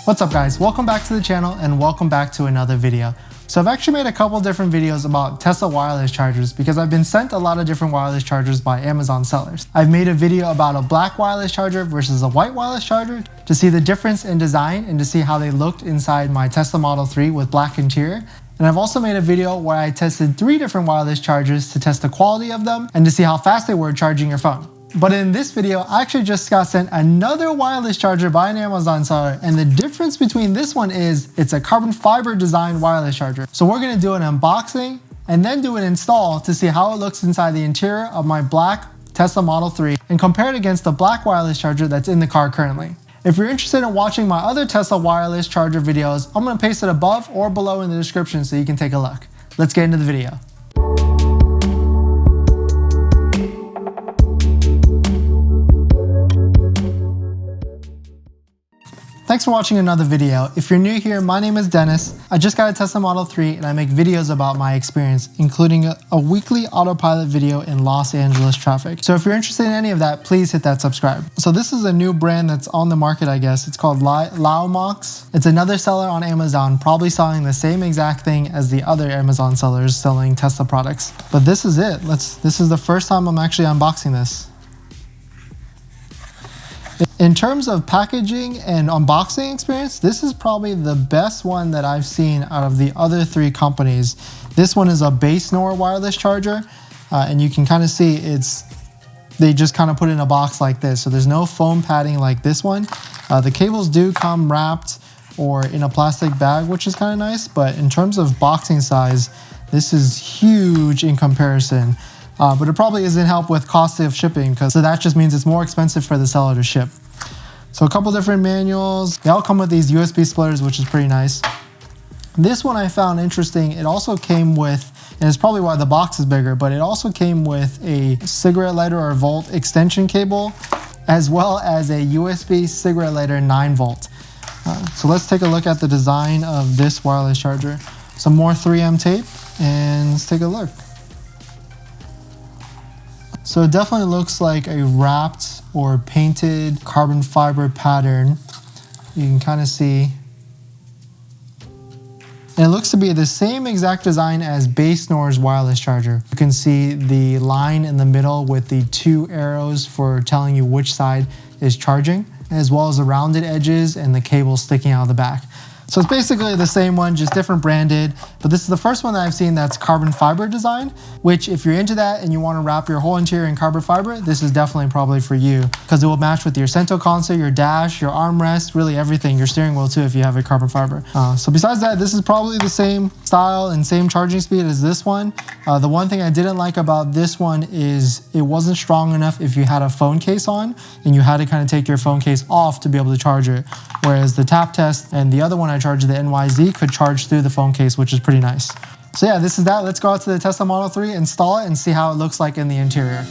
What's up guys, welcome back to the channel and welcome back to another video. So I've actually made a couple different videos about Tesla wireless chargers because I've been sent a lot of different wireless chargers by Amazon sellers. I've made a video about a black wireless charger versus a white wireless charger to see the difference in design and to see how they looked inside my Tesla Model 3 with black interior. And I've also made a video where I tested 3 different wireless chargers to test the quality of them and to see how fast they were charging your phone. But in this video, I actually just got sent another wireless charger by an Amazon seller, and the difference between this one is it's a carbon fiber designed wireless charger. So we're gonna do an unboxing and then do an install to see how it looks inside the interior of my black Tesla Model 3 and compare it against the black wireless charger that's in the car currently. If you're interested in watching my other Tesla wireless charger videos, I'm gonna paste it above or below in the description so you can take a look. Let's get into the video. Thanks for watching another video. If you're new here, my name is Dennis. I just got a Tesla Model 3 and I make videos about my experience, including a weekly autopilot video in Los Angeles traffic. So if you're interested in any of that, please hit that subscribe. So this is a new brand that's on the market, I guess. It's called Laumox. It's another seller on Amazon, probably selling the same exact thing as the other Amazon sellers selling Tesla products. But this is it. This is the first time I'm actually unboxing this. In terms of packaging and unboxing experience, this is probably the best one that I've seen out of the other 3 companies. This one is a base NOR wireless charger, and you can kind of see they just kind of put it in a box like this. So there's no foam padding like this one. The cables do come wrapped or in a plastic bag, which is kind of nice. But in terms of boxing size, this is huge in comparison. But it probably isn't help with cost of shipping, so that just means it's more expensive for the seller to ship. So a couple different manuals. They all come with these USB splitters, which is pretty nice. This one I found interesting. It also came with, and it's probably why the box is bigger, but it also came with a cigarette lighter or volt extension cable, as well as a USB cigarette lighter 9 volt. So let's take a look at the design of this wireless charger. Some more 3M tape, and let's take a look. So it definitely looks like a wrapped or painted carbon fiber pattern. You can kind of see. And it looks to be the same exact design as base NOR's wireless charger. You can see the line in the middle with the 2 arrows for telling you which side is charging, as well as the rounded edges and the cable sticking out of the back. So it's basically the same one, just different branded, but this is the first one that I've seen that's carbon fiber designed, which if you're into that and you want to wrap your whole interior in carbon fiber, this is definitely probably for you because it will match with your center console, your dash, your armrest, really everything, your steering wheel too if you have a carbon fiber. So besides that, this is probably the same style and same charging speed as this one. The one thing I didn't like about this one is it wasn't strong enough if you had a phone case on and you had to kind of take your phone case off to be able to charge it. Whereas the tap test and the other one I charged, the NYZ, could charge through the phone case, which is pretty nice. So yeah, this is that. Let's go out to the Tesla Model 3, install it, and see how it looks like in the interior.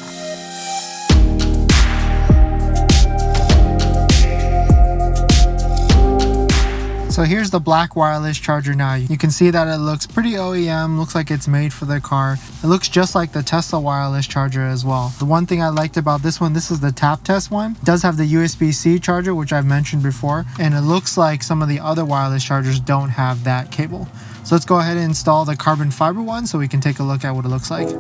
So here's the black wireless charger now. You can see that it looks pretty OEM, looks like it's made for the car. It looks just like the Tesla wireless charger as well. The one thing I liked about this one, this is the tap test one. It does have the USB-C charger, which I've mentioned before, and it looks like some of the other wireless chargers don't have that cable. So let's go ahead and install the carbon fiber one so we can take a look at what it looks like.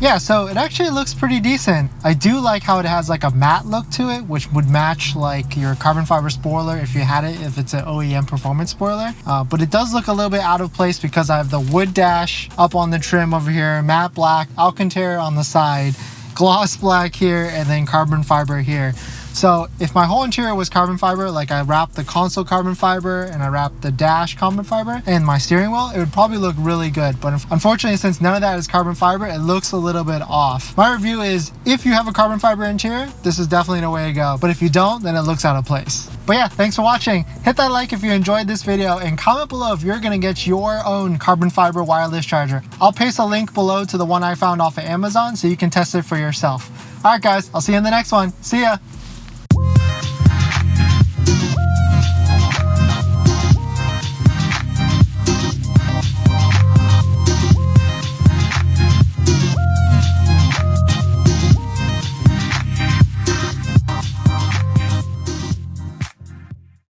Yeah, so it actually looks pretty decent. I do like how it has like a matte look to it, which would match like your carbon fiber spoiler if you had it, if it's an OEM performance spoiler. But it does look a little bit out of place because I have the wood dash up on the trim over here, matte black, Alcantara on the side, gloss black here, and then carbon fiber here. So if my whole interior was carbon fiber, like I wrapped the console carbon fiber and I wrapped the dash carbon fiber and my steering wheel, it would probably look really good. But unfortunately, since none of that is carbon fiber, it looks a little bit off. My review is, if you have a carbon fiber interior, this is definitely the way to go. But if you don't, then it looks out of place. But yeah, thanks for watching. Hit that like if you enjoyed this video and comment below if you're gonna get your own carbon fiber wireless charger. I'll paste a link below to the one I found off of Amazon so you can test it for yourself. All right guys, I'll see you in the next one. See ya.